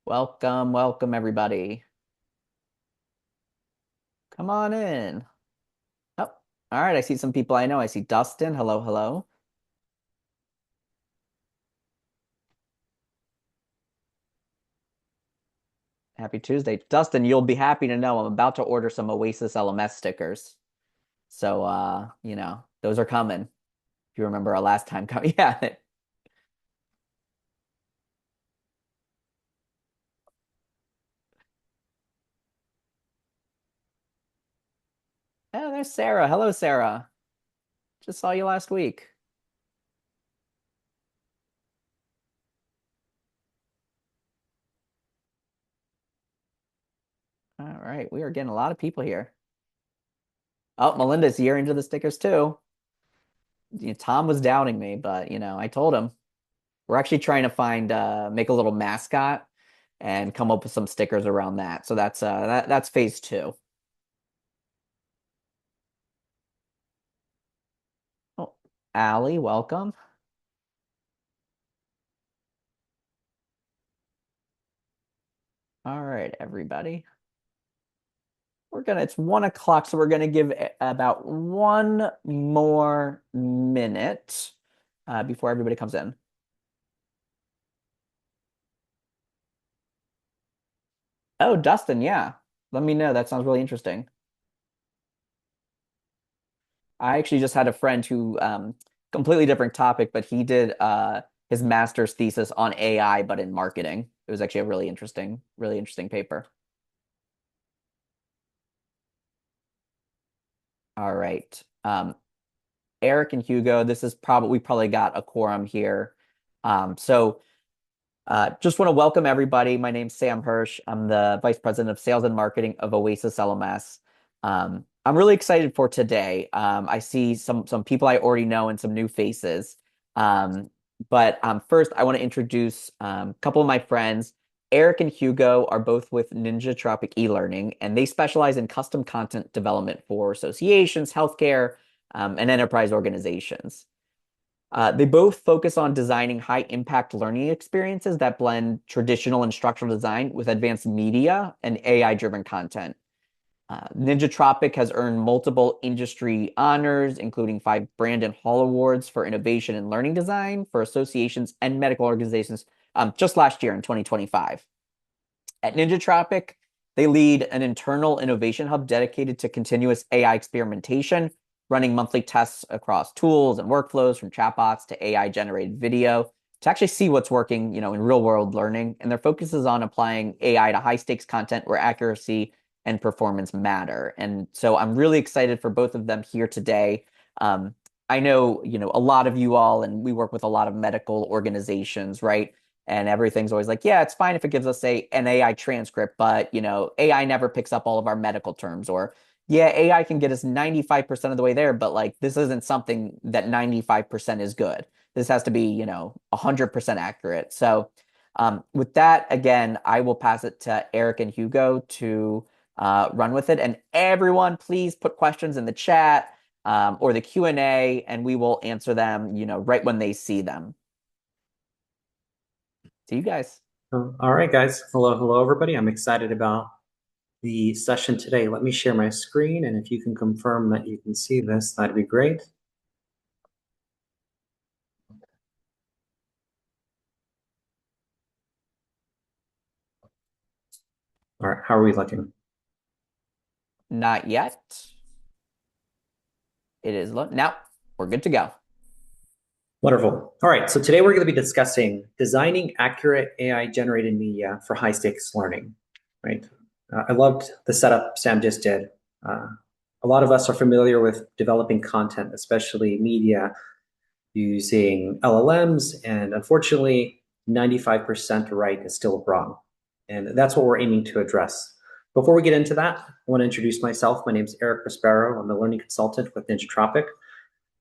Welcome, welcome everybody. Come on in. Oh, all right. I see some people I know. I see Dustin. Hello, hello. Happy Tuesday. Dustin, you'll be happy to know I'm about to order some Oasis LMS stickers. So, those are coming. If you remember our last time coming. Yeah. Oh, there's Sarah. Hello, Sarah. Just saw you last week. All right. We are getting a lot of people here. Oh, Melinda's here into the stickers too. Tom was doubting me, but I told him. We're actually trying to make a little mascot and come up with some stickers around that. So that's phase two. Oh, Allie, welcome. All right, everybody. It's 1 o'clock, so we're gonna give about one more minute before everybody comes in. Oh, Dustin, yeah. Let me know. That sounds really interesting. I actually just had a friend who completely different topic, but he did his master's thesis on AI, but in marketing. It was actually a really interesting paper. All right. Eric and Hugo, this is probably we probably got a quorum here. Just want to welcome everybody. My name's Sam Hirsch. I'm the Vice President of Sales and Marketing of Oasis LMS. I'm really excited for today. I see some people I already know and some new faces. But first, I want to introduce a couple of my friends. Eric and Hugo are both with Ninja Tropic e-learning, and they specialize in custom content development for associations, healthcare, and enterprise organizations. They both focus on designing high impact learning experiences that blend traditional instructional design with advanced media and AI driven content. Ninja Tropic has earned multiple industry honors, including 5 Brandon Hall Awards for innovation in learning design for associations and medical organizations just last year in 2025. At Ninja Tropic, they lead an internal innovation hub dedicated to continuous AI experimentation, running monthly tests across tools and workflows from chatbots to AI generated video to actually see what's working, in real world learning. And their focus is on applying AI to high stakes content where accuracy and performance matter. And so I'm really excited for both of them here today. I know, a lot of you all, and we work with a lot of medical organizations, right? And everything's always like, yeah, it's fine if it gives us an AI transcript, but AI never picks up all of our medical terms. Or yeah, AI can get us 95% of the way there, but like this isn't something that 95% is good. This has to be 100% accurate. So with that, again, I will pass it to Eric and Hugo to run with it. And everyone, please put questions in the chat or the Q&A, and we will answer them, right when they see them. See you guys. All right, guys. Hello, everybody. I'm excited about the session today. Let me share my screen, and if you can confirm that you can see this, that'd be great. All right, how are we looking? Not yet. It is now. We're good to go. Wonderful. All right, so today we're going to be discussing designing accurate AI-generated media for high-stakes learning, right? I loved the setup Sam just did. A lot of us are familiar with developing content, especially media, using LLMs, and unfortunately, 95% right is still wrong. And that's what we're aiming to address. Before we get into that, I want to introduce myself. My name is Eric Prospero. I'm the learning consultant with Ninja Tropic.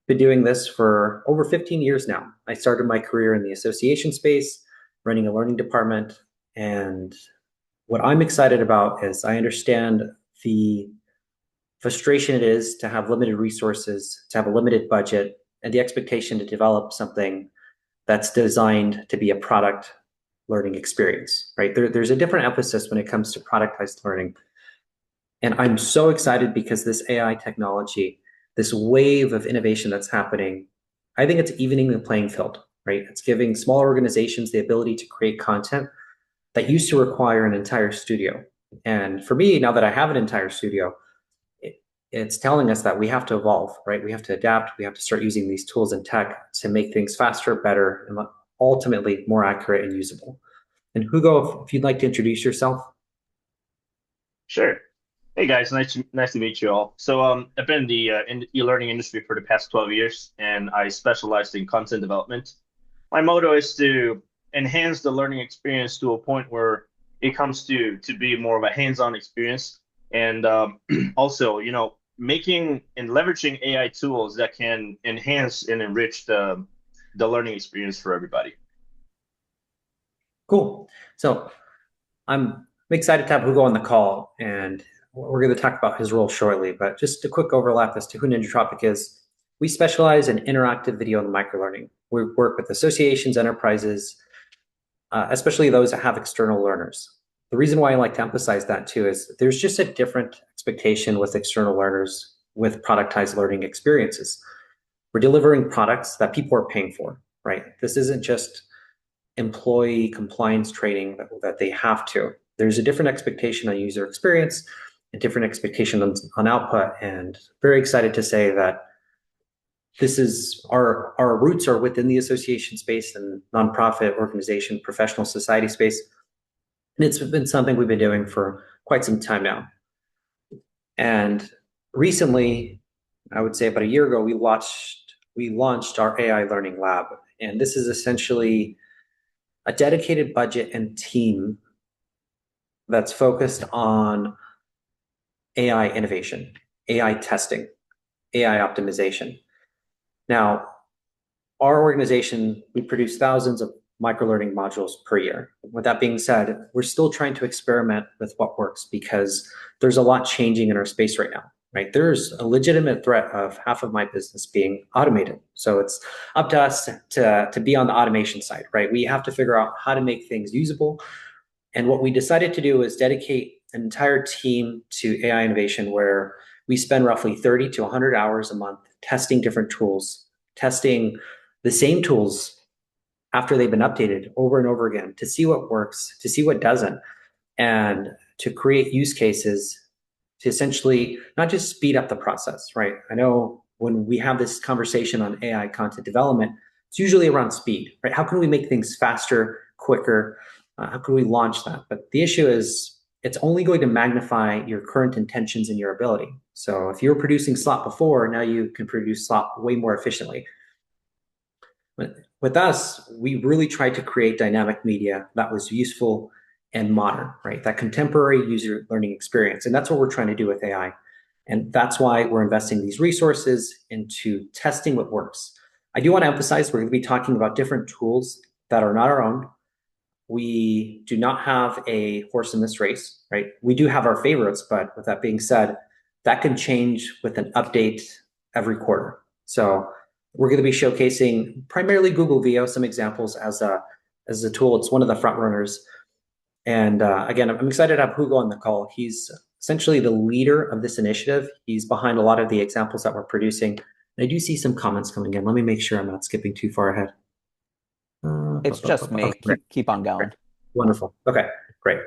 Been doing this for over 15 years now. I started my career in the association space, running a learning department. And what I'm excited about is I understand the frustration it is to have limited resources, to have a limited budget, and the expectation to develop something that's designed to be a product learning experience, right? There's a different emphasis when it comes to productized learning. And I'm so excited because this AI technology, this wave of innovation that's happening, I think it's evening the playing field, right? It's giving small organizations the ability to create content that used to require an entire studio. And for me, now that I have an entire studio, it's telling us that we have to evolve, right? We have to adapt. We have to start using these tools and tech to make things faster, better, and ultimately more accurate and usable. And Hugo, if you'd like to introduce yourself. Sure. Hey guys, nice to meet you all. I've been in the e-learning industry for the past 12 years, and I specialized in content development. My motto is to enhance the learning experience to a point where it comes to be more of a hands-on experience, and also, making and leveraging AI tools that can enhance and enrich the learning experience for everybody. Cool. So I'm excited to have Hugo on the call, and we're going to talk about his role shortly. But just a quick overlap as to who NinjaTropic is. We specialize in interactive video and microlearning. We work with associations, enterprises, especially those that have external learners. The reason why I like to emphasize that too is there's just a different expectation with external learners with productized learning experiences. We're delivering products that people are paying for, right? This isn't just employee compliance training that they have to. There's a different expectation on user experience, a different expectation on output, and very excited to say that this is our roots are within the association space and nonprofit organization, professional society space. And it's been something we've been doing for quite some time now. And recently, I would say about a year ago, we launched our AI learning lab. And this is essentially a dedicated budget and team that's focused on AI innovation, AI testing, AI optimization. Now, our organization, we produce thousands of microlearning modules per year. With that being said, we're still trying to experiment with what works because there's a lot changing in our space right now, right? There's a legitimate threat of half of my business being automated. So it's up to us to be on the automation side, right? We have to figure out how to make things usable. And what we decided to do is dedicate an entire team to AI innovation where we spend roughly 30 to 100 hours a month testing different tools, testing the same tools after they've been updated over and over again to see what works, to see what doesn't, and to create use cases to essentially not just speed up the process, right? I know when we have this conversation on AI content development, it's usually around speed, right? How can we make things faster, quicker? How can we launch that? But the issue is it's only going to magnify your current intentions and your ability. So if you were producing slop before, now you can produce slop way more efficiently. With us, we really tried to create dynamic media that was useful and modern, right? That contemporary user learning experience. And that's what we're trying to do with AI. And that's why we're investing these resources into testing what works. I do want to emphasize we're going to be talking about different tools that are not our own. We do not have a horse in this race, right? We do have our favorites, but with that being said, that can change with an update every quarter. So we're going to be showcasing primarily Google Veo, some examples as a tool. It's one of the front runners. And again, I'm excited to have Hugo on the call. He's essentially the leader of this initiative. He's behind a lot of the examples that we're producing. And I do see some comments coming in. Let me make sure I'm not skipping too far ahead. It's just me. Okay, great, Keep on great. going. Wonderful. Okay, great.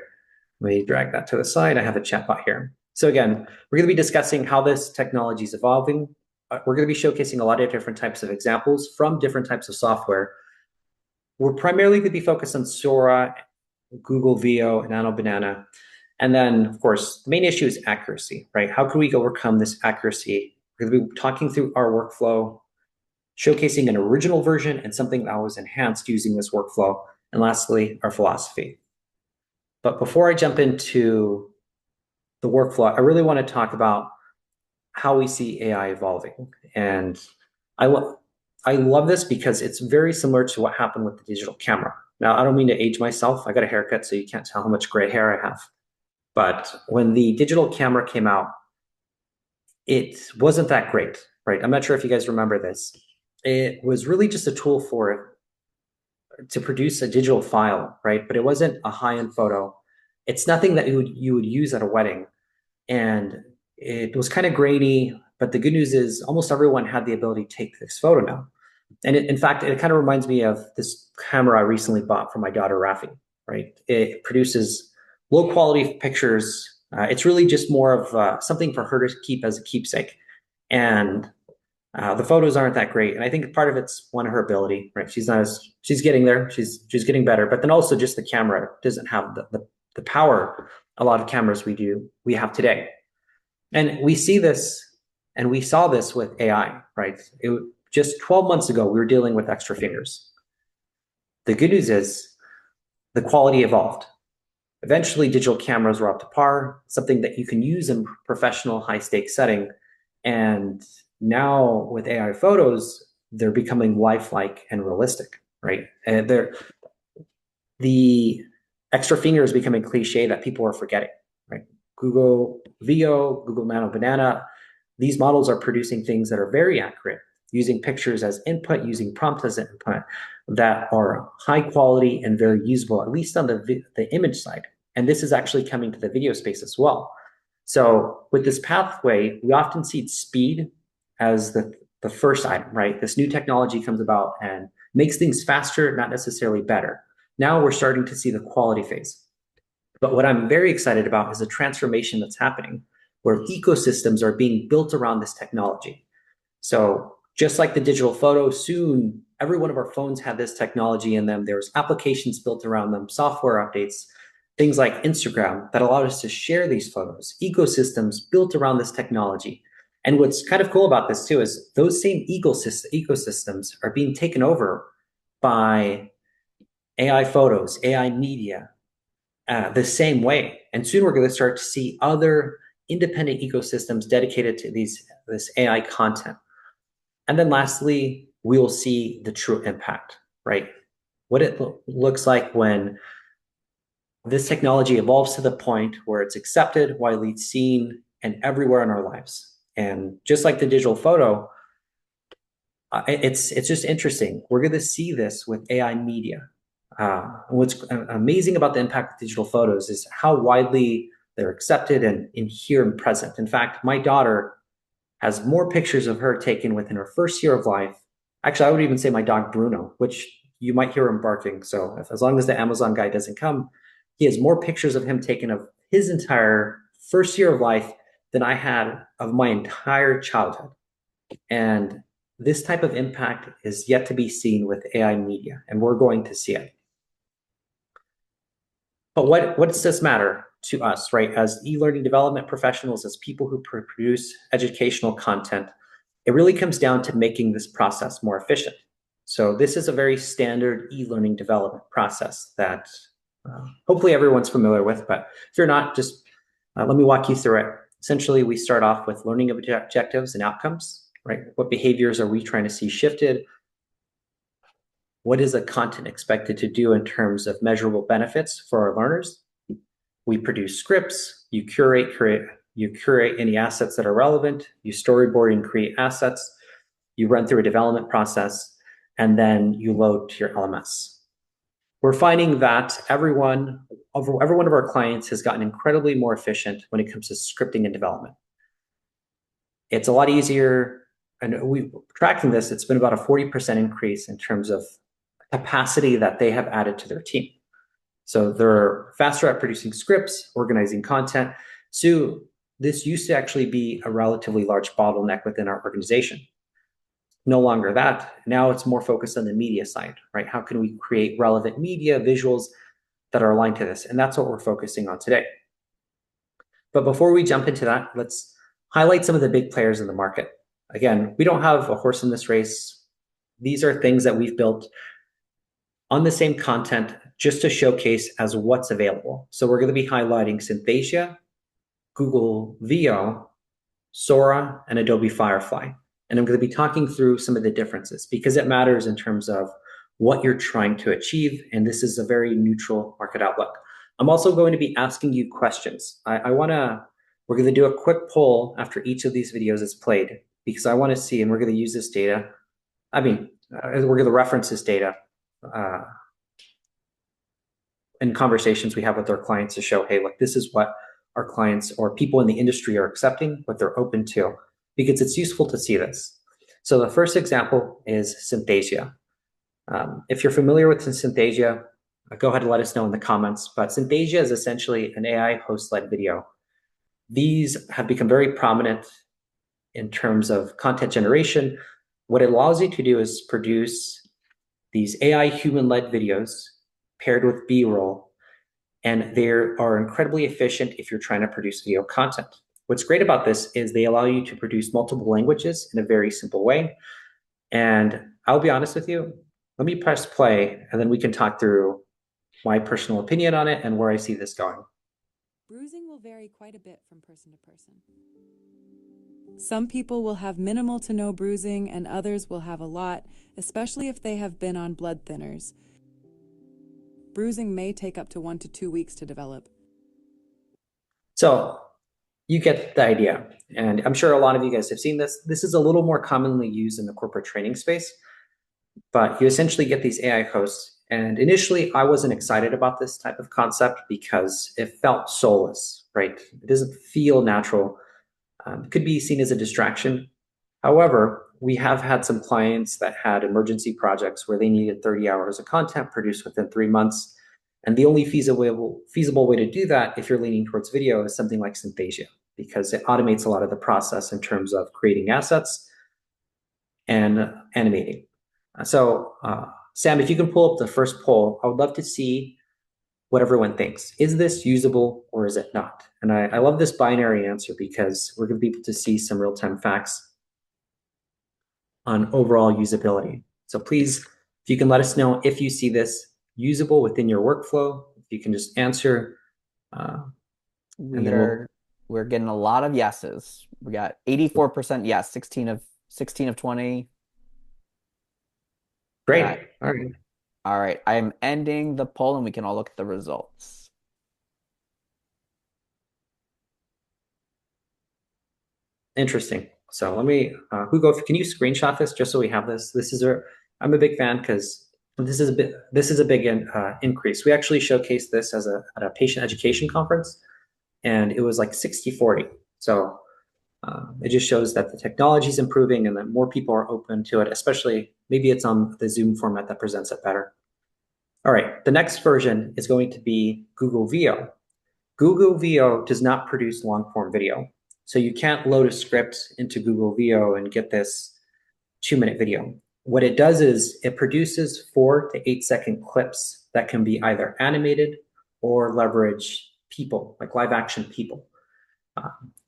Let me drag that to the side. I have a chat bot here. So again, we're going to be discussing how this technology is evolving. We're going to be showcasing a lot of different types of examples from different types of software. We're primarily going to be focused on Sora, Google Veo, and Nano Banana. And then, of course, the main issue is accuracy, right? How can we overcome this accuracy? We're going to be talking through our workflow, showcasing an original version and something that was enhanced using this workflow. And lastly, our philosophy. But before I jump into the workflow, I really want to talk about how we see AI evolving. And I, I love this because it's very similar to what happened with the digital camera. Now, I don't mean to age myself. I got a haircut, so you can't tell how much gray hair I have. But when the digital camera came out, it wasn't that great, right? I'm not sure if you guys remember this. It was really just a tool for to produce a digital file, right? But it wasn't a high-end photo. It's nothing that you would use at a wedding. And it was kind of grainy, but the good news is almost everyone had the ability to take this photo now. And in fact, it kind of reminds me of this camera I recently bought for my daughter, Rafi, right? It produces low quality pictures. It's really just more of something for her to keep as a keepsake. And the photos aren't that great. And I think part of it's one of her ability, right? She's getting there. She's getting better. But then also just the camera doesn't have the power a lot of cameras we have today. And we see this and we saw this with AI, right? Just 12 months ago, we were dealing with extra fingers. The good news is the quality evolved. Eventually, digital cameras were up to par, something that you can use in professional high stakes setting. And now with AI photos, they're becoming lifelike and realistic, right? And the extra finger is becoming cliche that people are forgetting, right? Google Veo, Google Nano Banana, these models are producing things that are very accurate, using pictures as input, using prompts as input, that are high quality and very usable, at least on the image side. And this is actually coming to the video space as well. So with this pathway, we often see speed as the first item, right? This new technology comes about and makes things faster, not necessarily better. Now we're starting to see the quality phase. But what I'm very excited about is the transformation that's happening where ecosystems are being built around this technology. So just like the digital photo, soon every one of our phones had this technology in them. There's applications built around them, software updates, things like Instagram that allowed us to share these photos, ecosystems built around this technology. And what's kind of cool about this too is those same ecosystems are being taken over by AI photos, AI media, the same way. And soon we're going to start to see other independent ecosystems dedicated to this AI content. And then lastly, we will see the true impact, right? What it looks like when this technology evolves to the point where it's accepted, widely seen, and everywhere in our lives. And just like the digital photo, it's just interesting. We're going to see this with AI media. What's amazing about the impact of digital photos is how widely they're accepted and in here and present. In fact, my daughter has more pictures of her taken within her first year of life. Actually, I would even say my dog Bruno, which you might hear him barking. So as long as the Amazon guy doesn't come, he has more pictures of him taken of his entire first year of life than I had of my entire childhood. And this type of impact is yet to be seen with AI media, and we're going to see it. But what does this matter to us, right? As e-learning development professionals, as people who produce educational content, it really comes down to making this process more efficient. So this is a very standard e-learning development process that hopefully everyone's familiar with, but if you're not, just let me walk you through it. Essentially, we start off with learning objectives and outcomes, right? What behaviors are we trying to see shifted? What is the content expected to do in terms of measurable benefits for our learners? We produce scripts, you curate any assets that are relevant, you storyboard and create assets, you run through a development process, and then you load to your LMS. We're finding that every one of our clients has gotten incredibly more efficient when it comes to scripting and development. It's a lot easier, and we're tracking this, it's been about a 40% increase in terms of capacity that they have added to their team. So they're faster at producing scripts, organizing content. So this used to actually be a relatively large bottleneck within our organization. No longer that. Now it's more focused on the media side, right? How can we create relevant media, visuals that are aligned to this? And that's what we're focusing on today. But before we jump into that, let's highlight some of the big players in the market. Again, we don't have a horse in this race. These are things that we've built on the same content just to showcase as what's available. So we're going to be highlighting Synthesia, Google Veo, Sora, and Adobe Firefly. And I'm going to be talking through some of the differences because it matters in terms of what you're trying to achieve. And this is a very neutral market outlook. I'm also going to be asking you questions. We're going to do a quick poll after each of these videos is played because I want to see, and we're going to use this data. We're going to reference this data in conversations we have with our clients to show, hey, look, this is what our clients or people in the industry are accepting, what they're open to, because it's useful to see this. So the first example is Synthesia. If you're familiar with Synthesia, go ahead and let us know in the comments. But Synthesia is essentially an AI host-led video. These have become very prominent in terms of content generation. What it allows you to do is produce these AI human-led videos paired with B-roll, and they are incredibly efficient if you're trying to produce video content. What's great about this is they allow you to produce multiple languages in a very simple way. And I'll be honest with you, let me press play, and then we can talk through my personal opinion on it and where I see this going. Bruising will vary quite a bit from person to person. Some people will have minimal to no bruising, and others will have a lot, especially if they have been on blood thinners. Bruising may take up to 1 to 2 weeks to develop. So you get the idea. And I'm sure a lot of you guys have seen this. This is a little more commonly used in the corporate training space, but you essentially get these AI hosts. And initially, I wasn't excited about this type of concept because it felt soulless, right? It doesn't feel natural. It could be seen as a distraction. However, we have had some clients that had emergency projects where they needed 30 hours of content produced within 3 months. And the only feasible way to do that, if you're leaning towards video, is something like Synthesia, because it automates a lot of the process in terms of creating assets and animating. So, Sam, if you can pull up the first poll, I would love to see what everyone thinks. Is this usable or is it not? And I love this binary answer because we're going to be able to see some real-time facts on overall usability. So please, if you can let us know if you see this usable within your workflow, if you can just answer. We're getting a lot of yeses. We got 84% yes, 16 of 20. Great. All right. All right. I am ending the poll and we can all look at the results. Interesting. So let me, Hugo, can you screenshot this just so we have this? I'm a big fan because this is a big increase. We actually showcased this at a patient education conference, and it was like 60-40. So it just shows that the technology is improving and that more people are open to it, especially maybe it's on the Zoom format that presents it better. All right, the next version is going to be Google Veo. Google Veo does not produce long form video. So you can't load a script into Google Veo and get this 2-minute video. What it does is it produces 4 to 8 second clips that can be either animated or leverage people, like live action people.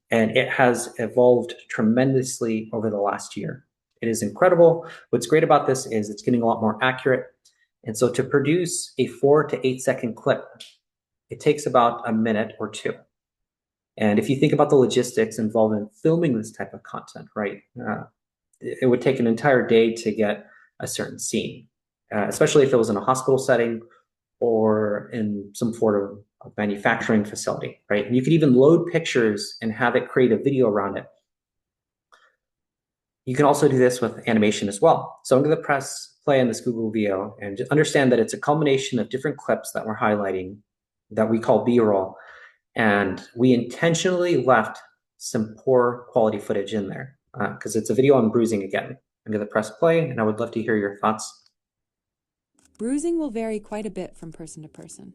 And it has evolved tremendously over the last year. It is incredible. What's great about this is it's getting a lot more accurate. And so to produce a 4 to 8 second clip, it takes about a minute or 2. And if you think about the logistics involved in filming this type of content, right, it would take an entire day to get a certain scene, especially if it was in a hospital setting or in some sort of manufacturing facility, right? And you could even load pictures and have it create a video around it. You can also do this with animation as well. So I'm going to press play on this Google Veo and just understand that it's a combination of different clips that we're highlighting that we call B-roll. And we intentionally left some poor quality footage in there because it's a video on bruising again. I'm going to press play, and I would love to hear your thoughts. Bruising will vary quite a bit from person to person.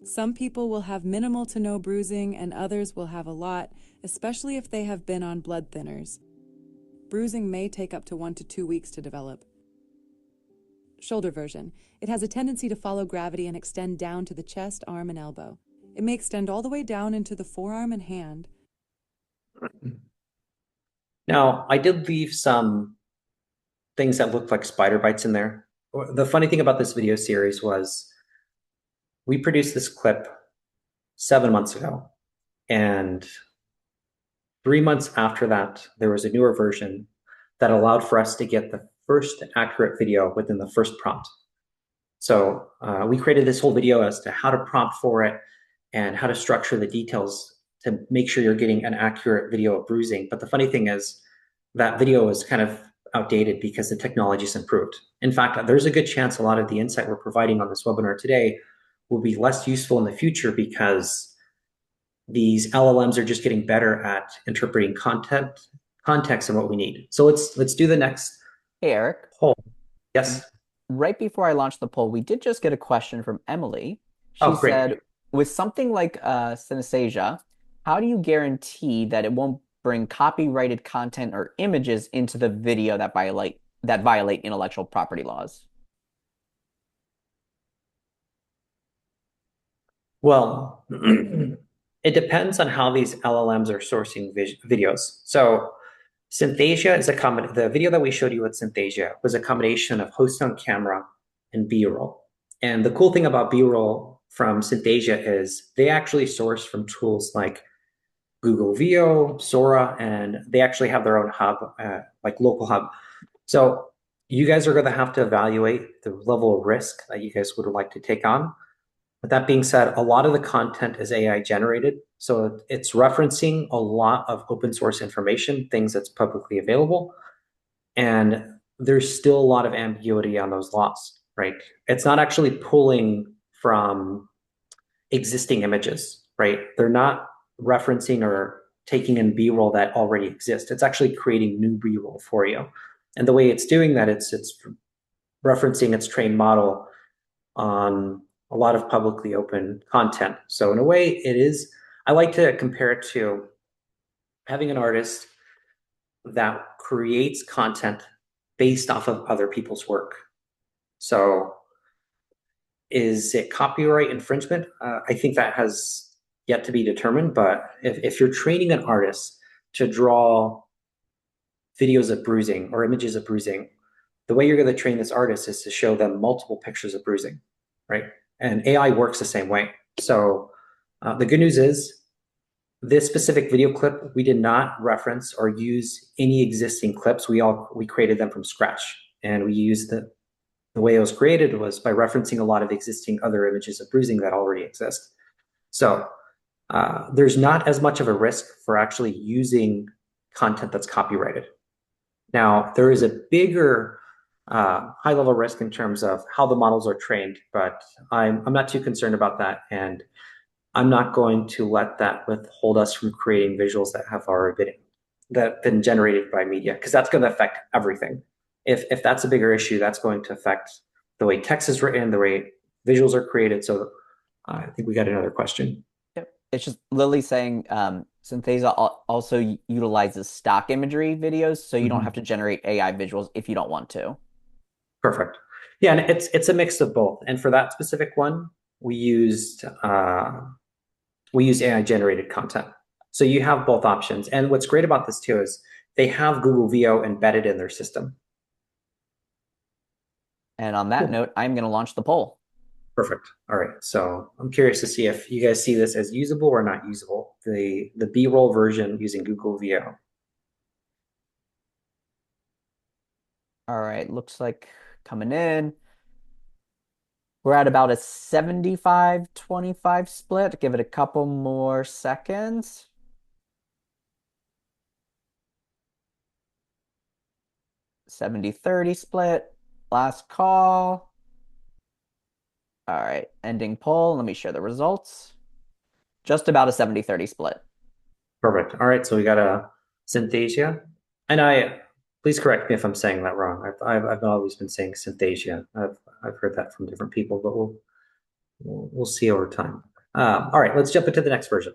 Some people will have minimal to no bruising, and others will have a lot, especially if they have been on blood thinners. Bruising may take up to 1 to 2 weeks to develop. Shoulder version. It has a tendency to follow gravity and extend down to the chest, arm, and elbow. It may extend all the way down into the forearm and hand. Now, I did leave some things that looked like spider bites in there. The funny thing about this video series was we produced this clip 7 months ago, and 3 months after that, there was a newer version that allowed for us to get the first accurate video within the first prompt. So we created this whole video as to how to prompt for it and how to structure the details to make sure you're getting an accurate video of bruising. But the funny thing is that video is kind of outdated because the technology's improved. In fact, there's a good chance a lot of the insight we're providing on this webinar today will be less useful in the future because these LLMs are just getting better at interpreting context, and what we need. So let's do the next Hey, Eric. poll. Yes. Right before I launched the poll, we did just get a question from Emily. She Oh, great. said, with something like synesthesia, how do you guarantee that it won't bring copyrighted content or images into the video that violate intellectual property laws? Well, it depends on how these LLMs are sourcing videos. So Synthesia is the video that we showed you with Synthesia was a combination of host on camera and B-roll. And the cool thing about B-roll from Synthesia is they actually source from tools like Google Veo, Sora, and they actually have their own hub, like local hub. So you guys are going to have to evaluate the level of risk that you guys would like to take on. But that being said, a lot of the content is AI generated. So it's referencing a lot of open source information, things that's publicly available. And there's still a lot of ambiguity on those laws, right? It's not actually pulling from existing images, right? They're not referencing or taking in B-roll that already exists. It's actually creating new B-roll for you. And the way it's doing that, it's referencing its trained model on a lot of publicly open content. So in a way, it is, I like to compare it to having an artist that creates content based off of other people's work. So is it copyright infringement? I think that has yet to be determined, but if you're training an artist to draw videos of bruising or images of bruising, the way you're going to train this artist is to show them multiple pictures of bruising, right? And AI works the same way. So the good news is this specific video clip, we did not reference or use any existing clips. We created them from scratch, and we used the way it was created was by referencing a lot of existing other images of bruising that already exist. So there's not as much of a risk for actually using content that's copyrighted. Now, there is a bigger high level risk in terms of how the models are trained, but I'm not too concerned about that. And I'm not going to let that withhold us from creating visuals that have already been generated by media, because that's going to affect everything. If that's a bigger issue, that's going to affect the way text is written, the way visuals are created. So I think we got another question. Yep. It's just Lily saying Synthesa also utilizes stock imagery videos, so you don't have to generate AI visuals if you don't want to. Perfect. Yeah, and it's a mix of both. And for that specific one, we used AI generated content. So you have both options. And what's great about this too is they have Google Veo embedded in their system. And on that note, I'm going to launch the poll. Perfect. All right. So I'm curious to see if you guys see this as usable or not usable. The B-roll version using Google Veo. All right, looks like coming in. We're at about a 75-25 split. Give it a couple more seconds. 70-30 split. Last call. All right, ending poll. Let me share the results. Just about a 70-30 split. Perfect. All right. So we got a Synthesia. And please correct me if I'm saying that wrong. I've always been saying Synthesia. I've heard that from different people, but we'll see over time. All right, let's jump into the next version.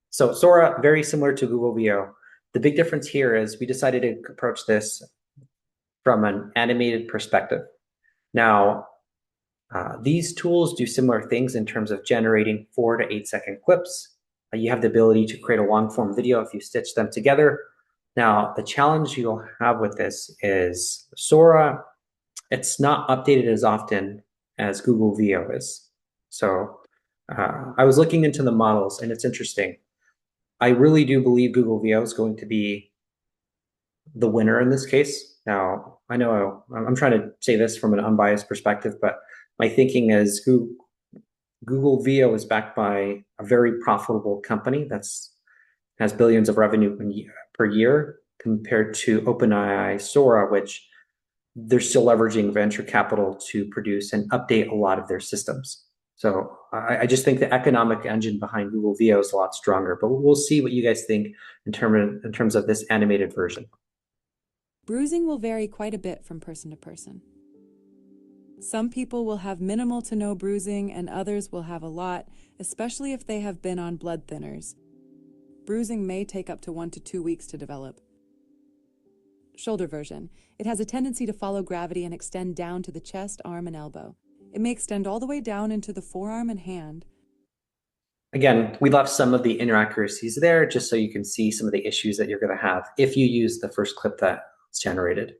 So Sora, very similar to Google Veo. The big difference here is we decided to approach this from an animated perspective. Now, these tools do similar things in terms of generating 4 to 8 second clips. You have the ability to create a long form video if you stitch them together. Now, the challenge you'll have with this is Sora, it's not updated as often as Google Veo is. So I was looking into the models, and it's interesting. I really do believe Google Veo is going to be the winner in this case. Now, I know I'm trying to say this from an unbiased perspective, but my thinking is Google Veo is backed by a very profitable company has billions of revenue per year compared to OpenAI Sora, which they're still leveraging venture capital to produce and update a lot of their systems. So I just think the economic engine behind Google Veo is a lot stronger, but we'll see what you guys think in terms of this animated version. Bruising will vary quite a bit from person to person. Some people will have minimal to no bruising and others will have a lot, especially if they have been on blood thinners. Bruising may take up to 1 to 2 weeks to develop. Shoulder version. It has a tendency to follow gravity and extend down to the chest, arm, and elbow. It may extend all the way down into the forearm and hand. Again, we left some of the inaccuracies there just so you can see some of the issues that you're going to have if you use the first clip that's generated.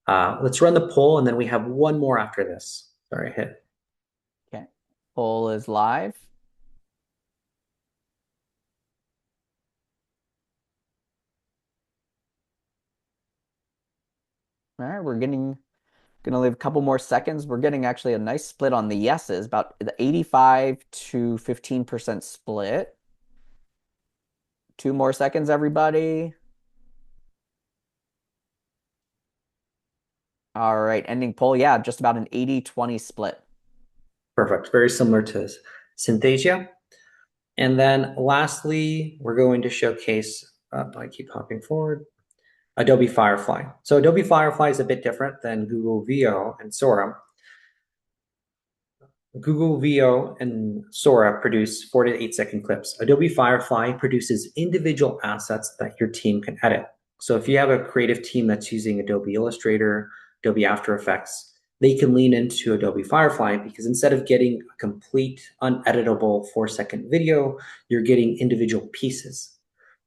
Let's run the poll, and then we have one more after this. Sorry, hit. Okay. Poll is live. All right, we're gonna leave a couple more seconds. We're getting actually a nice split on the yeses, about the 85 to 15% split. 2 more seconds, everybody. All right, ending poll. Yeah, just about an 80-20 split. Perfect. Very similar to Synthesia. And then lastly, we're going to showcase, I keep hopping forward, Adobe Firefly. So Adobe Firefly is a bit different than Google Veo and Sora. Google Veo and Sora produce 4 to 8 second clips. Adobe Firefly produces individual assets that your team can edit. So if you have a creative team that's using Adobe Illustrator, Adobe After Effects, they can lean into Adobe Firefly because instead of getting a complete uneditable 4-second video, you're getting individual pieces.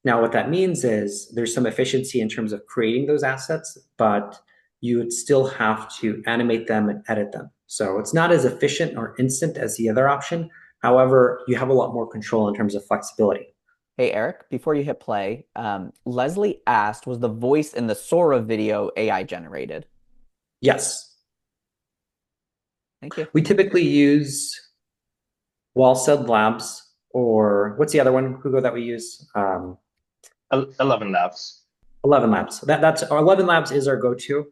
Now, what that means is there's some efficiency in terms of creating those assets, but you would still have to animate them and edit them. So it's not as efficient or instant as the other option. However, you have a lot more control in terms of flexibility. Hey, Eric, before you hit play, Leslie asked, was the voice in the Sora video AI generated? Yes. Thank you. We typically use Wallsed Labs, or what's the other one, Hugo, that we use? 11 Labs. 11 Labs. That's 11 Labs is our go-to.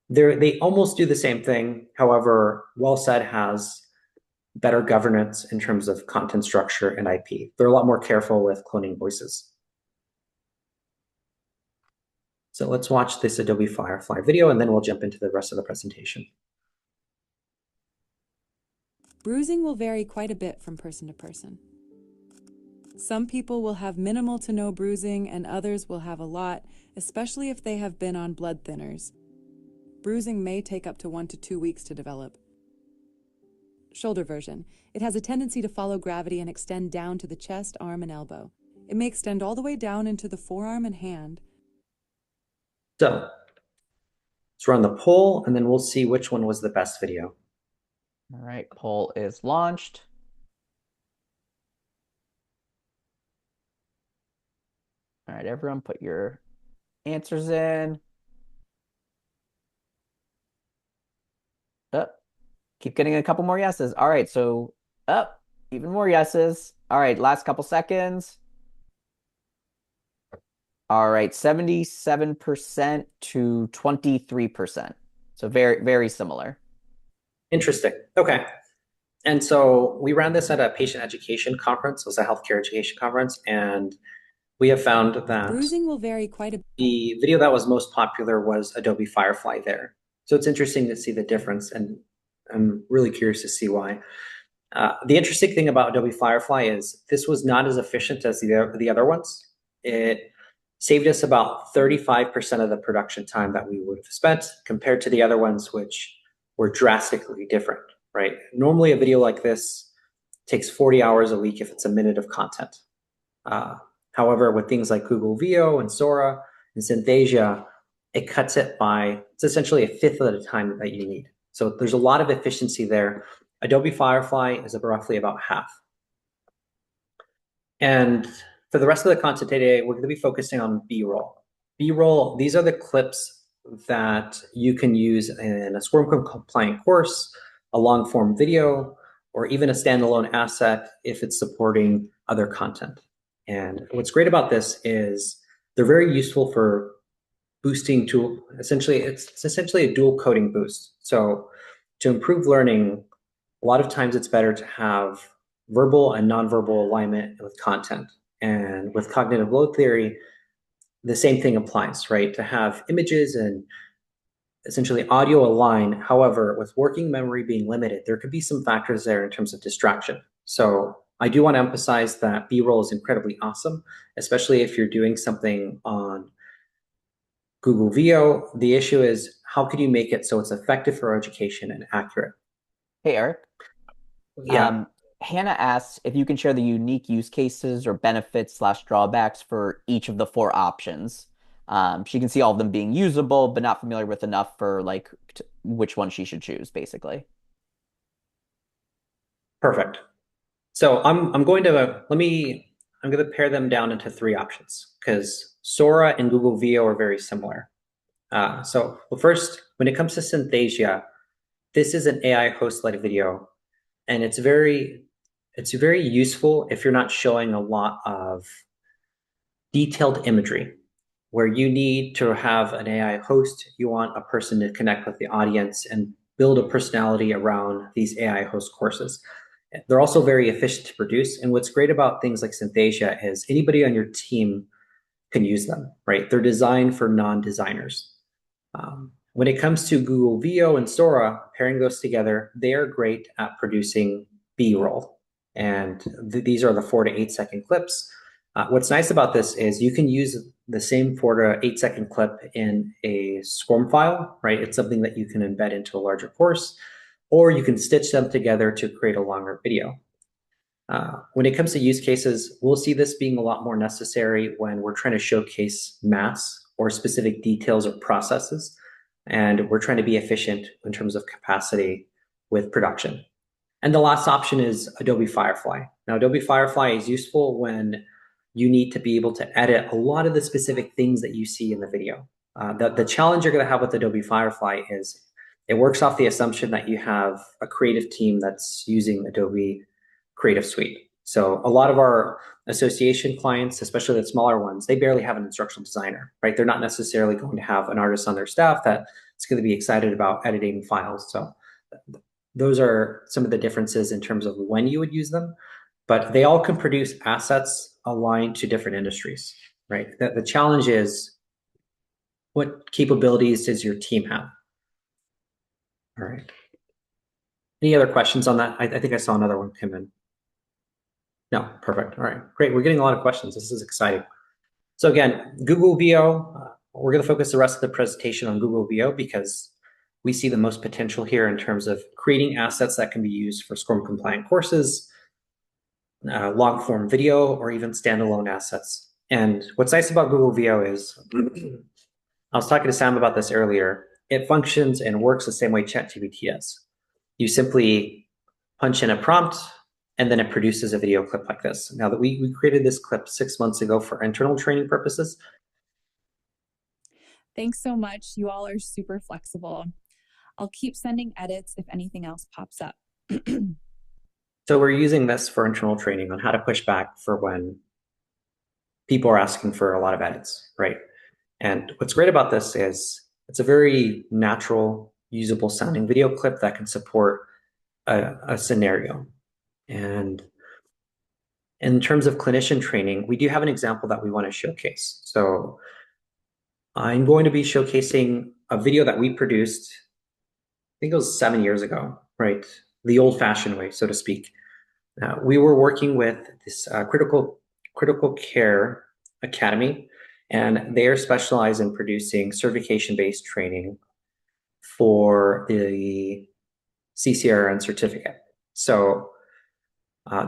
They almost do the same thing. However, Wellsaid has better governance in terms of content structure and IP. They're a lot more careful with cloning voices. So let's watch this Adobe Firefly video, and then we'll jump into the rest of the presentation. Bruising will vary quite a bit from person to person. Some people will have minimal to no bruising and others will have a lot, especially if they have been on blood thinners. Bruising may take up to 1 to 2 weeks to develop. Shoulder version. It has a tendency to follow gravity and extend down to the chest, arm, and elbow. It may extend all the way down into the forearm and hand. So let's run the poll, and then we'll see which one was the best video. All right, poll is launched. All right, everyone, put your answers in. Up. Keep getting a couple more yeses. All right, so up, even more yeses. All right, last couple seconds. All right, 77% to 23%. So very, very similar. Interesting. Okay. And so we ran this at a patient education conference. It was a healthcare education conference. And we have found that Bruising will vary quite a bit. The video that was most popular was Adobe Firefly there. So it's interesting to see the difference, and I'm really curious to see why. The interesting thing about Adobe Firefly is this was not as efficient as the other ones. It saved us about 35% of the production time that we would have spent compared to the other ones, which were drastically different, right? Normally a video like this takes 40 hours a week if it's a minute of content. However, with things like Google Veo and Sora and Synthesia, it cuts it by, it's essentially a fifth of the time that you need. So there's a lot of efficiency there. Adobe Firefly is roughly about half. And for the rest of the content today, we're going to be focusing on B-roll. B-roll, these are the clips that you can use in a SquirmCon compliant course, a long form video, or even a standalone asset if it's supporting other content. And what's great about this is they're very useful for boosting it's essentially a dual coding boost. So to improve learning, a lot of times it's better to have verbal and nonverbal alignment with content. And with cognitive load theory, the same thing applies, right? To have images and essentially audio align. However, with working memory being limited, there could be some factors there in terms of distraction. So I do want to emphasize that B-roll is incredibly awesome, especially if you're doing something on Google Veo. The issue is how can you make it so it's effective for education and accurate? Hey, Eric. Yeah, Um, Hannah asks if you can share the unique use cases or benefits slash drawbacks for each of the four options. She can see all of them being usable, but not familiar with enough for like which one she should choose, basically. perfect. So I'm going to I'm going to pare them down into three options because Sora and Google Veo are very similar. Well, first, when it comes to Synthesia, this is an AI host-led video, and it's very useful if you're not showing a lot of detailed imagery where you need to have an AI host. You want a person to connect with the audience and build a personality around these AI host courses. They're also very efficient to produce. And what's great about things like Synthesia is anybody on your team can use them, right? They're designed for non-designers. When it comes to Google Veo and Sora, pairing those together, they are great at producing B-roll. And these are the 4 to 8 second clips. What's nice about this is you can use the same 4 to 8 second clip in a SCORM file, right? It's something that you can embed into a larger course, or you can stitch them together to create a longer video. When it comes to use cases, we'll see this being a lot more necessary when we're trying to showcase mass or specific details of processes, and we're trying to be efficient in terms of capacity with production. And the last option is Adobe Firefly. Now, Adobe Firefly is useful when you need to be able to edit a lot of the specific things that you see in the video. The challenge you're going to have with Adobe Firefly is it works off the assumption that you have a creative team that's using Adobe Creative Suite. So a lot of our association clients, especially the smaller ones, they barely have an instructional designer, right? They're not necessarily going to have an artist on their staff that is going to be excited about editing files. So those are some of the differences in terms of when you would use them, but they all can produce assets aligned to different industries, right? The challenge is what capabilities does your team have? All right. Any other questions on that? I think I saw another one come in. No, perfect. All right, great. We're getting a lot of questions. This is exciting. So again, Google Veo, we're going to focus the rest of the presentation on Google Veo because we see the most potential here in terms of creating assets that can be used for SCORM compliant courses, long form video, or even standalone assets. And what's nice about Google Veo is, I was talking to Sam about this earlier, it functions and works the same way ChatGPT does. You simply punch in a prompt, and then it produces a video clip like this. Now that we created this clip 6 months ago for internal training purposes. Thanks so much. You all are super flexible. I'll keep sending edits if anything else pops up. So we're using this for internal training on how to push back for when people are asking for a lot of edits, right? And what's great about this is it's a very natural, usable sounding video clip that can support a scenario. And in terms of clinician training, we do have an example that we want to showcase. So I'm going to be showcasing a video that we produced, I think it was 7 years ago, right? The old-fashioned way, so to speak. We were working with this critical care academy, and they are specialized in producing certification-based training for the CCRN certificate. So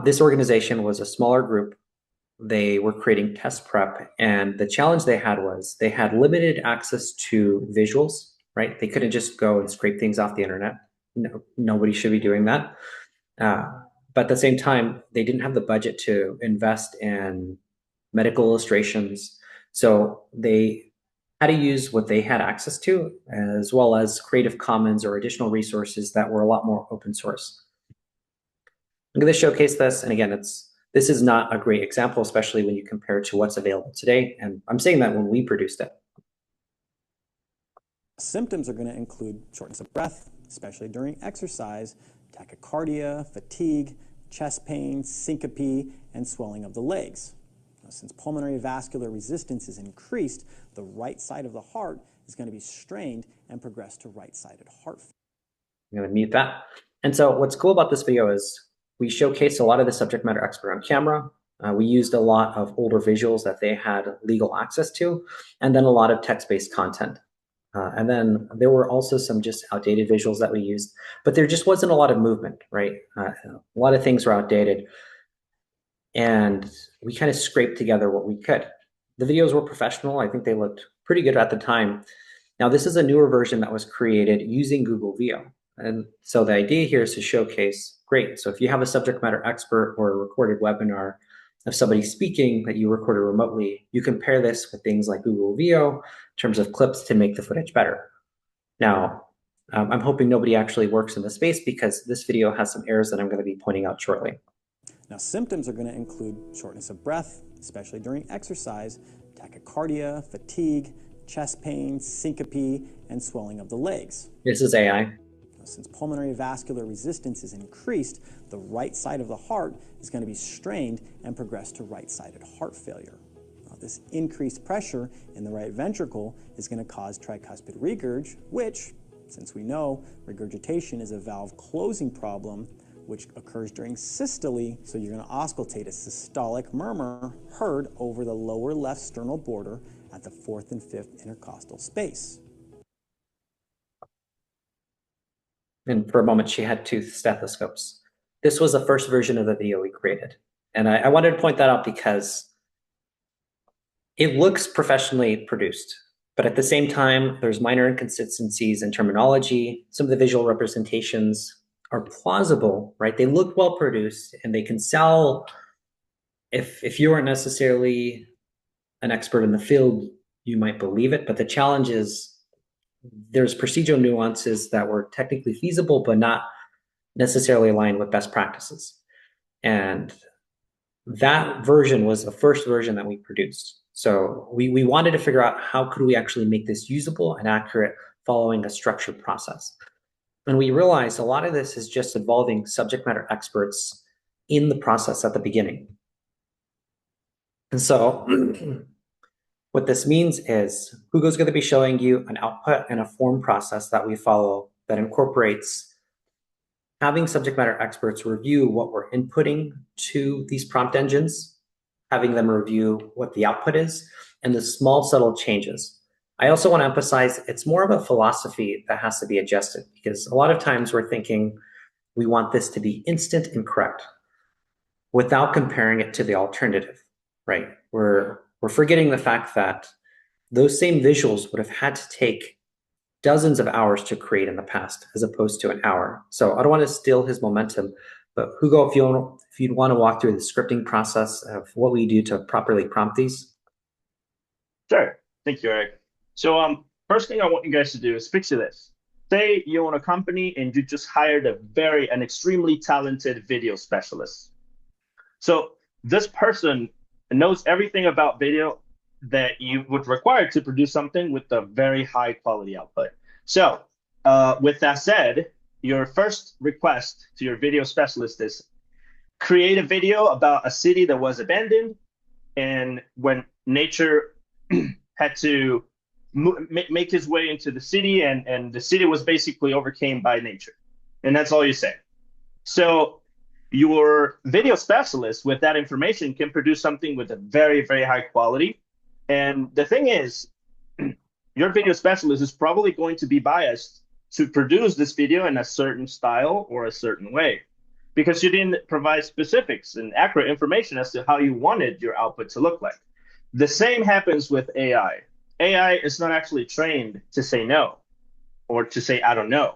this organization was a smaller group. They were creating test prep, and the challenge they had was they had limited access to visuals, right? They couldn't just go and scrape things off the internet. No, nobody should be doing that. But at the same time, they didn't have the budget to invest in medical illustrations. So they had to use what they had access to, as well as Creative Commons or additional resources that were a lot more open source. I'm going to showcase this, and again, this is not a great example, especially when you compare it to what's available today. And I'm saying that when we produced it. Symptoms are going to include shortness of breath, especially during exercise, tachycardia, fatigue, chest pain, syncope, and swelling of the legs. Now, since pulmonary vascular resistance is increased, the right side of the heart is going to be strained and progress to right-sided heart failure. I'm going to mute that. And so what's cool about this video is we showcased a lot of the subject matter expert on camera. We used a lot of older visuals that they had legal access to, and then a lot of text-based content. And then there were also some just outdated visuals that we used, but there just wasn't a lot of movement, right? A lot of things were outdated, and we kind of scraped together what we could. The videos were professional. I think they looked pretty good at the time. Now, this is a newer version that was created using Google Veo. And so the idea here is to showcase, great, so if you have a subject matter expert or a recorded webinar of somebody speaking that you recorded remotely, you can pair this with things like Google Veo in terms of clips to make the footage better. Now, I'm hoping nobody actually works in the space because this video has some errors that I'm going to be pointing out shortly. Now, symptoms are going to include shortness of breath, especially during exercise, tachycardia, fatigue, chest pain, syncope, and swelling of the legs. This is AI. Since pulmonary vascular resistance is increased, the right side of the heart is going to be strained and progress to right-sided heart failure. Now, this increased pressure in the right ventricle is going to cause tricuspid regurg, which, since we know regurgitation is a valve closing problem, which occurs during systole, so you're going to auscultate a systolic murmur heard over the lower left sternal border at the 4th and 5th intercostal space. And for a moment, she had 2 stethoscopes. This was the first version of the video we created. And I wanted to point that out because it looks professionally produced, but at the same time, there's minor inconsistencies in terminology. Some of the visual representations are plausible, right? They look well produced and they can sell. If you aren't necessarily an expert in the field, you might believe it, but the challenge is there's procedural nuances that were technically feasible, but not necessarily aligned with best practices. And that version was the first version that we produced. So we wanted to figure out how could we actually make this usable and accurate following a structured process. And we realized a lot of this is just involving subject matter experts in the process at the beginning. And so what this means is Google's going to be showing you an output and a form process that we follow that incorporates having subject matter experts review what we're inputting to these prompt engines, having them review what the output is, and the small subtle changes. I also want to emphasize it's more of a philosophy that has to be adjusted because a lot of times we're thinking we want this to be instant and correct without comparing it to the alternative, right? We're forgetting the fact that those same visuals would have had to take dozens of hours to create in the past as opposed to an hour. So I don't want to steal his momentum, but Hugo, if you'd want to walk through the scripting process of what we do to properly prompt these. Sure. Thank you, Eric. So first thing I want you guys to do is picture this. Say you own a company and you just hired an extremely talented video specialist. So this person knows everything about video that you would require to produce something with a very high quality output. So with that said, your first request to your video specialist is create a video about a city that was abandoned and when nature had to make his way into the city and the city was basically overcame by nature. And that's all you say. So your video specialist with that information can produce something with a very, very high quality. And the thing is, your video specialist is probably going to be biased to produce this video in a certain style or a certain way because you didn't provide specifics and accurate information as to how you wanted your output to look like. The same happens with AI. AI is not actually trained to say no or to say, I don't know.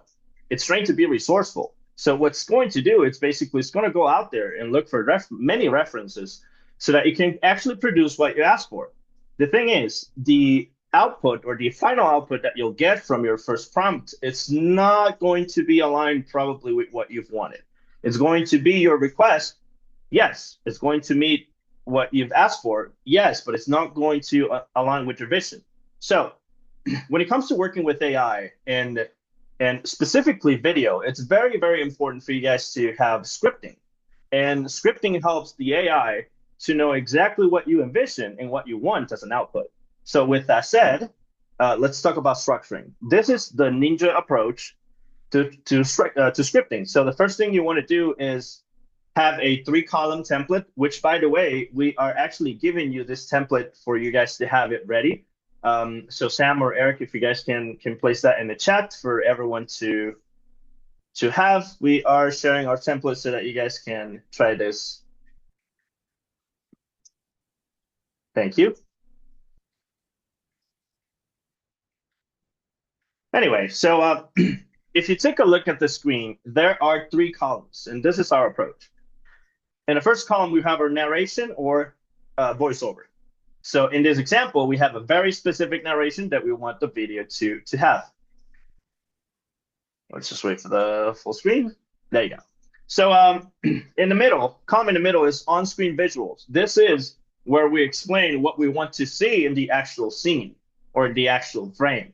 It's trained to be resourceful. So what's going to do, it's going to go out there and look for many references so that it can actually produce what you ask for. The thing is, the output or the final output that you'll get from your first prompt, it's not going to be aligned probably with what you've wanted. It's going to be your request. Yes, it's going to meet what you've asked for. Yes, but it's not going to align with your vision. So when it comes to working with AI and And specifically video, it's very, very important for you guys to have scripting. And scripting helps the AI to know exactly what you envision and what you want as an output. So with that said, let's talk about structuring. This is the ninja approach to scripting. So the first thing you want to do is have a 3-column template, which, by the way, we are actually giving you this template for you guys to have it ready. So Sam or Eric, if you guys can place that in the chat for everyone to have. We are sharing our template so that you guys can try this. Thank you. Anyway, so if you take a look at the screen, there are 3 columns, and this is our approach. In the first column, we have our narration or voiceover. So in this example, we have a very specific narration that we want the video to have. Let's just wait for the full screen. There you go. So in the middle, column in the middle is on-screen visuals. This is where we explain what we want to see in the actual scene or in the actual frame.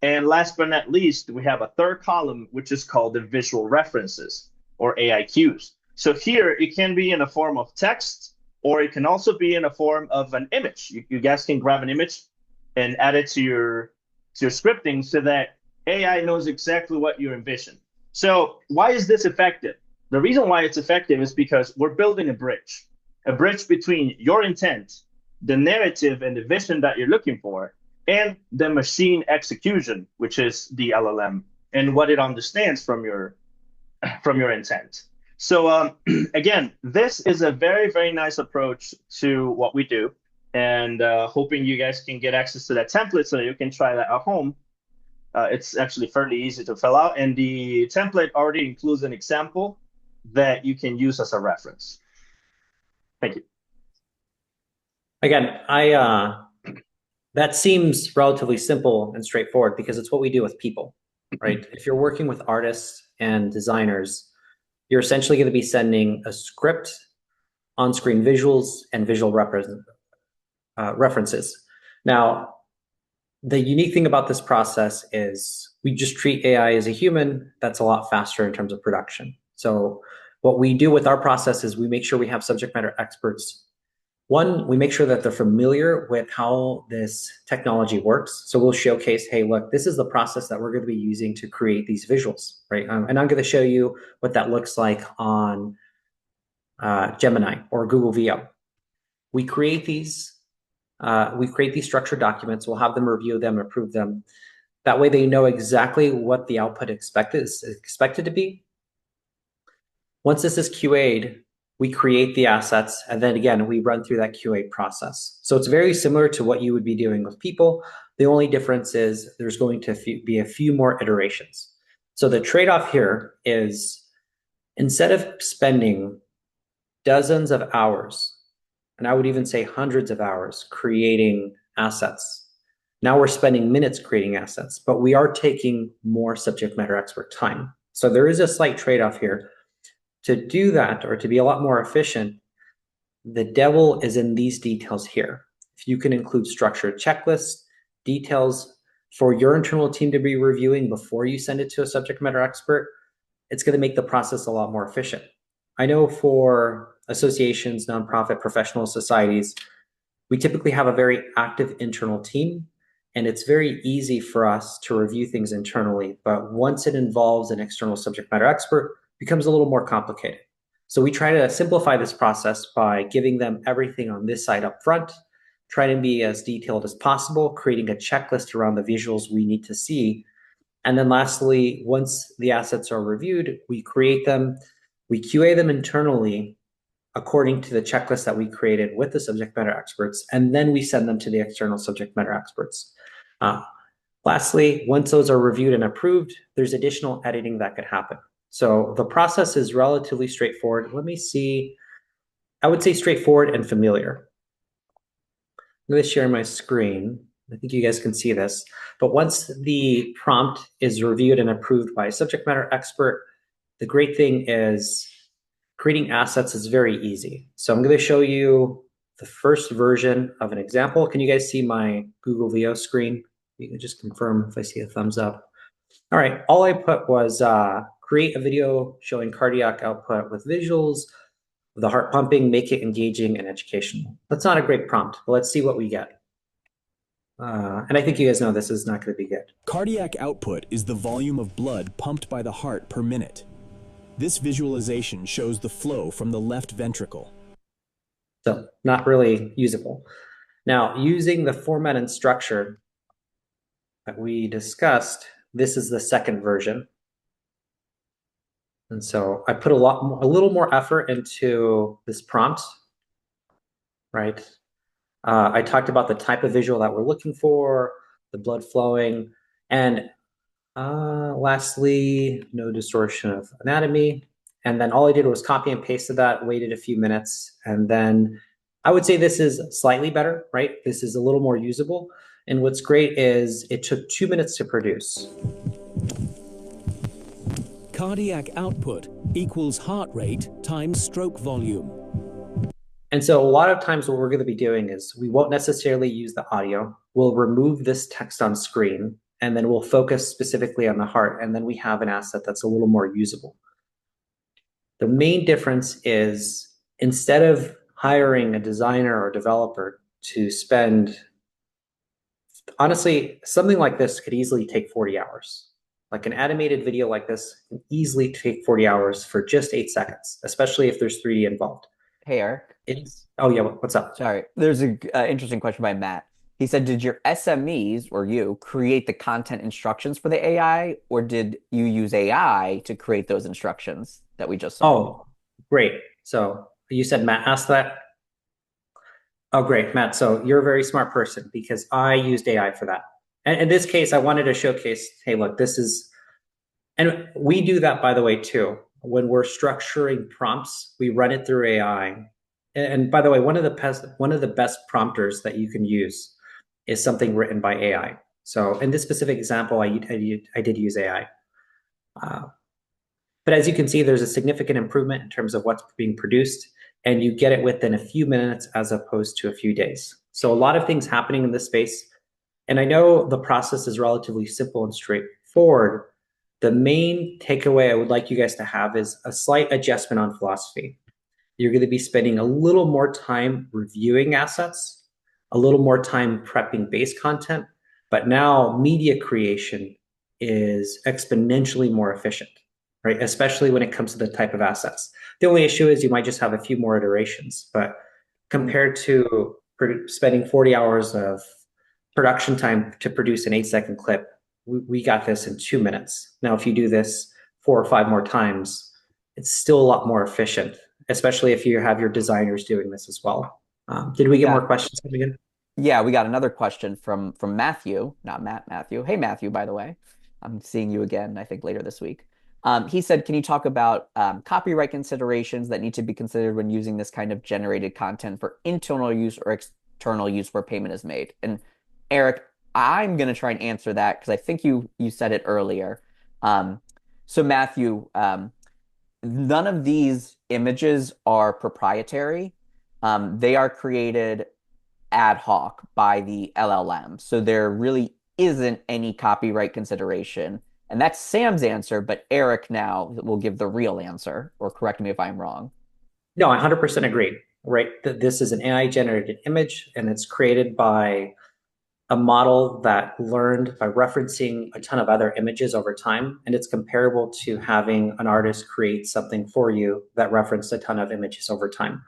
And last but not least, we have a third column, which is called the visual references or AIQs. So here it can be in a form of text, or it can also be in a form of an image. You guys can grab an image and add it to your scripting so that AI knows exactly what you envision. So why is this effective? The reason why it's effective is because we're building a bridge between your intent, the narrative and the vision that you're looking for, and the machine execution, which is the LLM, and what it understands from your intent. So again, this is a very, very nice approach to what we do, and hoping you guys can get access to that template so that you can try that at home. It's actually fairly easy to fill out, and the template already includes an example that you can use as a reference. Thank you. Again, that seems relatively simple and straightforward because it's what we do with people, right? If you're working with artists and designers, you're essentially going to be sending a script, on-screen visuals, and visual references. Now, the unique thing about this process is we just treat AI as a human. That's a lot faster in terms of production. So what we do with our process is we make sure we have subject matter experts. One, we make sure that they're familiar with how this technology works. So we'll showcase, hey, look, this is the process that we're going to be using to create these visuals, right? And I'm going to show you what that looks like on Gemini or Google Veo. We create these structured documents. We'll have them review them, approve them. That way they know exactly what the output is expected to be. Once this is QA'd, we create the assets, and then again, we run through that QA process. So it's very similar to what you would be doing with people. The only difference is there's going to be a few more iterations. So the trade-off here is instead of spending dozens of hours, and I would even say hundreds of hours creating assets, now we're spending minutes creating assets, but we are taking more subject matter expert time. So there is a slight trade-off here. To do that, or to be a lot more efficient, the devil is in these details here. If you can include structured checklists, details for your internal team to be reviewing before you send it to a subject matter expert, it's going to make the process a lot more efficient. I know for associations, nonprofit, professional societies, we typically have a very active internal team, and it's very easy for us to review things internally. But once it involves an external subject matter expert, becomes a little more complicated. So we try to simplify this process by giving them everything on this side up front, trying to be as detailed as possible, creating a checklist around the visuals we need to see. And then lastly, once the assets are reviewed, we create them, we QA them internally according to the checklist that we created with the subject matter experts, and then we send them to the external subject matter experts. Lastly, once those are reviewed and approved, there's additional editing that could happen. So the process is relatively straightforward. Let me see. I would say straightforward and familiar. I'm going to share my screen. I think you guys can see this. But once the prompt is reviewed and approved by a subject matter expert, the great thing is creating assets is very easy. So I'm going to show you the first version of an example. Can you guys see my Google Veo screen? You can just confirm if I see a thumbs up. All right, all I put was create a video showing cardiac output with visuals, the heart pumping, make it engaging and educational. That's not a great prompt, but let's see what we get. And I think you guys know this is not going to be good. Cardiac output is the volume of blood pumped by the heart per minute. This visualization shows the flow from the left ventricle. So not really usable. Now, using the format and structure that we discussed, this is the second version. And so I put a little more effort into this prompt, right? I talked about the type of visual that we're looking for, the blood flowing, and lastly, no distortion of anatomy. And then all I did was copy and pasted that, waited a few minutes, and then I would say this is slightly better, right? This is a little more usable. And what's great is it took 2 minutes to produce. Cardiac output equals heart rate times stroke volume. And so a lot of times what we're going to be doing is we won't necessarily use the audio. We'll remove this text on screen, and then we'll focus specifically on the heart. And then we have an asset that's a little more usable. The main difference is instead of hiring a designer or developer to spend, honestly, something like this could easily take 40 hours. Like an animated video like this can easily take 40 hours for just 8 seconds, especially if there's 3D involved. Hey, Eric. Oh yeah, what's up? Sorry. There's an interesting question by Matt. He said, did your SMEs or you create the content instructions for the AI, or did you use AI to create those instructions that we just saw? Oh, great. So you said Matt asked that? Oh, great, Matt. So you're a very smart person because I used AI for that. And in this case, I wanted to showcase, hey, look, this is, and we do that, by the way, too. When we're structuring prompts, we run it through AI. And by the way, one of the best prompters that you can use is something written by AI. So in this specific example, I did use AI. But as you can see, there's a significant improvement in terms of what's being produced, and you get it within a few minutes as opposed to a few days. So a lot of things happening in this space. And I know the process is relatively simple and straightforward. The main takeaway I would like you guys to have is a slight adjustment on philosophy. You're going to be spending a little more time reviewing assets, a little more time prepping base content, but now media creation is exponentially more efficient, right? Especially when it comes to the type of assets. The only issue is you might just have a few more iterations, but compared to spending 40 hours of production time to produce an 8-second clip, we got this in 2 minutes. Now, if you do this 4 or 5 more times, it's still a lot more efficient, especially if you have your designers doing this as well. Did we get more questions again? Yeah, we got another question from Matthew, not Matthew. Hey, Matthew, by the way. I'm seeing you again, I think, later this week. He said, can you talk about copyright considerations that need to be considered when using this kind of generated content for internal use or external use where payment is made? And Eric, I'm going to try and answer that because I think you said it earlier. So Matthew, none of these images are proprietary. They are created ad hoc by the LLM. So there really isn't any copyright consideration. And that's Sam's answer, but Eric now will give the real answer, or correct me if I'm wrong. No, I 100% agree, right? This is an AI-generated image, and it's created by a model that learned by referencing a ton of other images over time. And it's comparable to having an artist create something for you that referenced a ton of images over time.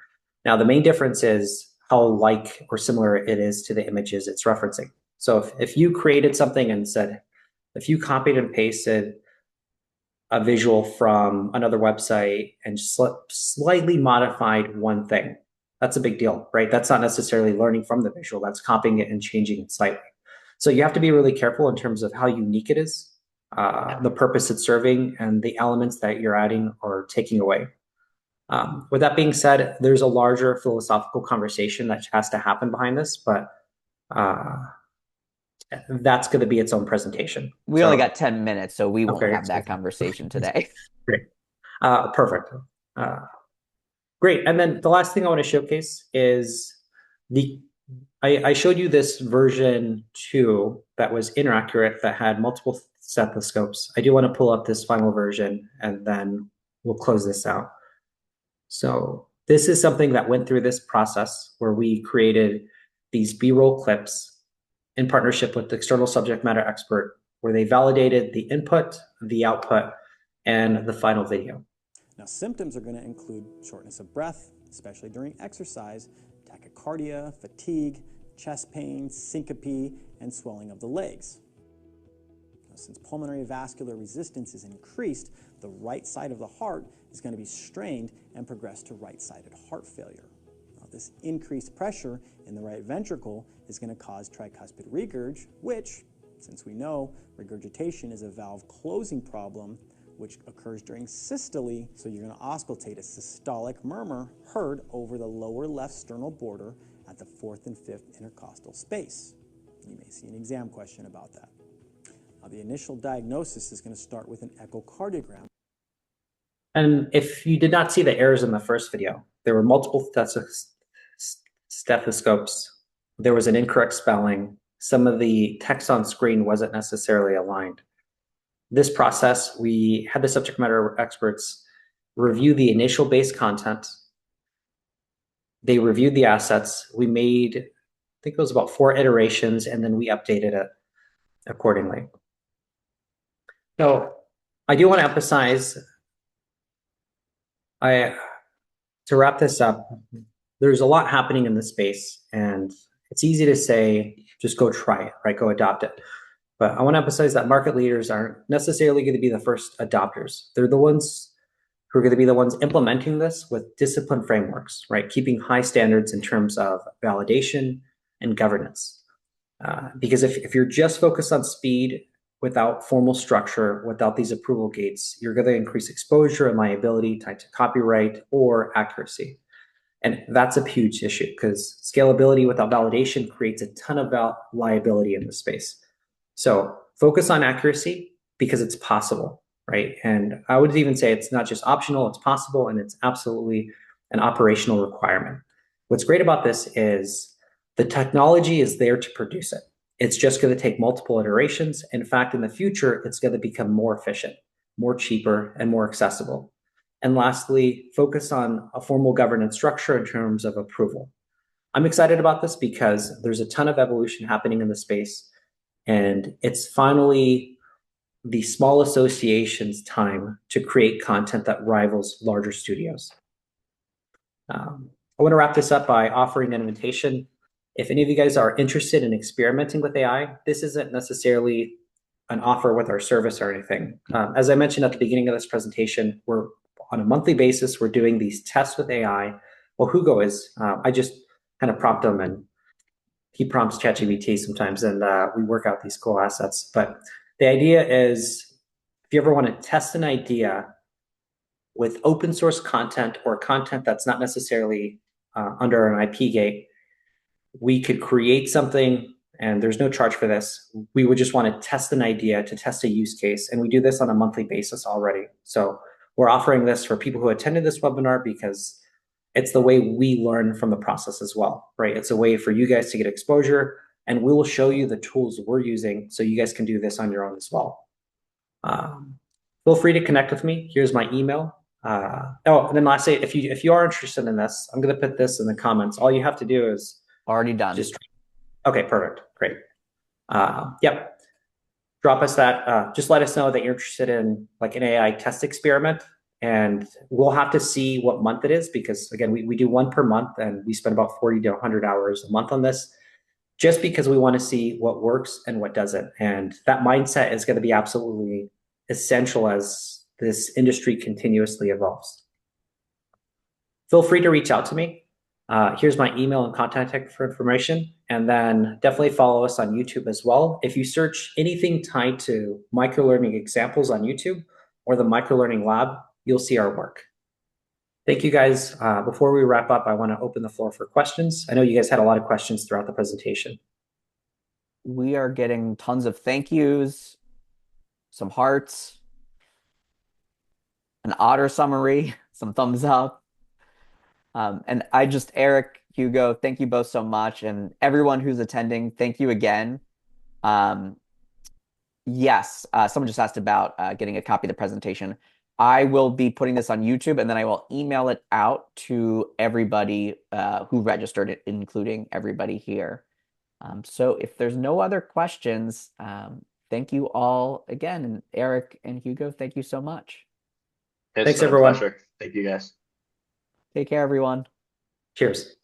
Now, the main difference is how like or similar it is to the images it's referencing. So if you created something and said, if you copied and pasted a visual from another website and slightly modified one thing, that's a big deal, right? That's not necessarily learning from the visual, that's copying it and changing it slightly. So you have to be really careful in terms of how unique it is, the purpose it's serving, and the elements that you're adding or taking away. With that being said, there's a larger philosophical conversation that has to happen behind this, but that's going to be its own presentation. We only got 10 minutes, so we won't have that conversation today. Great. Perfect. Great. And then the last thing I want to showcase is I showed you this version 2 that was inaccurate, that had multiple stethoscopes. I do want to pull up this final version and then we'll close this out. So this is something that went through this process where we created these B-roll clips in partnership with the external subject matter expert, where they validated the input, the output, and the final video. Now, symptoms are going to include shortness of breath, especially during exercise, tachycardia, fatigue, chest pain, syncope, and swelling of the legs. Now, since pulmonary vascular resistance is increased, the right side of the heart is going to be strained and progress to right-sided heart failure. Now, this increased pressure in the right ventricle is going to cause tricuspid regurg, which, since we know regurgitation is a valve closing problem, which occurs during systole, so you're going to auscultate a systolic murmur heard over the lower left sternal border at the 4th and 5th intercostal space. You may see an exam question about that. Now, the initial diagnosis is going to start with an echocardiogram. And if you did not see the errors in the first video, there were multiple stethoscopes. There was an incorrect spelling. Some of the text on screen wasn't necessarily aligned. This process, we had the subject matter experts review the initial base content. They reviewed the assets. We made, I think it was about 4 iterations, and then we updated it accordingly. So I do want to emphasize, to wrap this up, there's a lot happening in this space, and it's easy to say, just go try it, right? Go adopt it. But I want to emphasize that market leaders aren't necessarily going to be the first adopters. They're the ones who are going to be the ones implementing this with discipline frameworks, right? Keeping high standards in terms of validation and governance. Because if you're just focused on speed without formal structure, without these approval gates, you're going to increase exposure and liability tied to copyright or accuracy. And that's a huge issue because scalability without validation creates a ton of liability in the space. So focus on accuracy because it's possible, right? And I would even say it's not just optional, it's possible, and it's absolutely an operational requirement. What's great about this is the technology is there to produce it. It's just going to take multiple iterations. In fact, in the future, it's going to become more efficient, more cheaper, and more accessible. And lastly, focus on a formal governance structure in terms of approval. I'm excited about this because there's a ton of evolution happening in the space. And it's finally the small association's time to create content that rivals larger studios. I want to wrap this up by offering an invitation. If any of you guys are interested in experimenting with AI, this isn't necessarily an offer with our service or anything. As I mentioned at the beginning of this presentation, we're on a monthly basis, we're doing these tests with AI. Well, Hugo is, I just kind of prompt him and he prompts ChatGPT sometimes, and we work out these cool assets. But the idea is, if you ever want to test an idea with open source content or content that's not necessarily under an IP gate, we could create something, and there's no charge for this. We would just want to test an idea to test a use case, and we do this on a monthly basis already. So we're offering this for people who attended this webinar because it's the way we learn from the process as well, right? It's a way for you guys to get exposure, and we will show you the tools we're using so you guys can do this on your own as well. Feel free to connect with me. Here's my email. And then lastly, if you are interested in this, I'm going to put this in the comments. All you have to do is Already done. Okay, perfect. Great. Yep. Drop us that. Just let us know that you're interested in like an AI test experiment. And we'll have to see what month it is because, again, we do one per month and we spend about 40 to 100 hours a month on this just because we want to see what works and what doesn't. And that mindset is going to be absolutely essential as this industry continuously evolves. Feel free to reach out to me. Here's my email and contact information. And then definitely follow us on YouTube as well. If you search anything tied to microlearning examples on YouTube or the microlearning lab, you'll see our work. Thank you guys. Before we wrap up, I want to open the floor for questions. I know you guys had a lot of questions throughout the presentation. We are getting tons of thank yous, some hearts, an otter summary, some thumbs up. And Eric, Hugo, thank you both so much. And everyone who's attending, thank you again. Yes, someone just asked about getting a copy of the presentation. I will be putting this on YouTube and then I will email it out to everybody who registered it, including everybody here. So if there's no other questions, thank you all again. And Eric and Hugo, thank you so much. It's Thanks, been a everyone. pleasure. Thank you, guys. Take care, everyone. Cheers.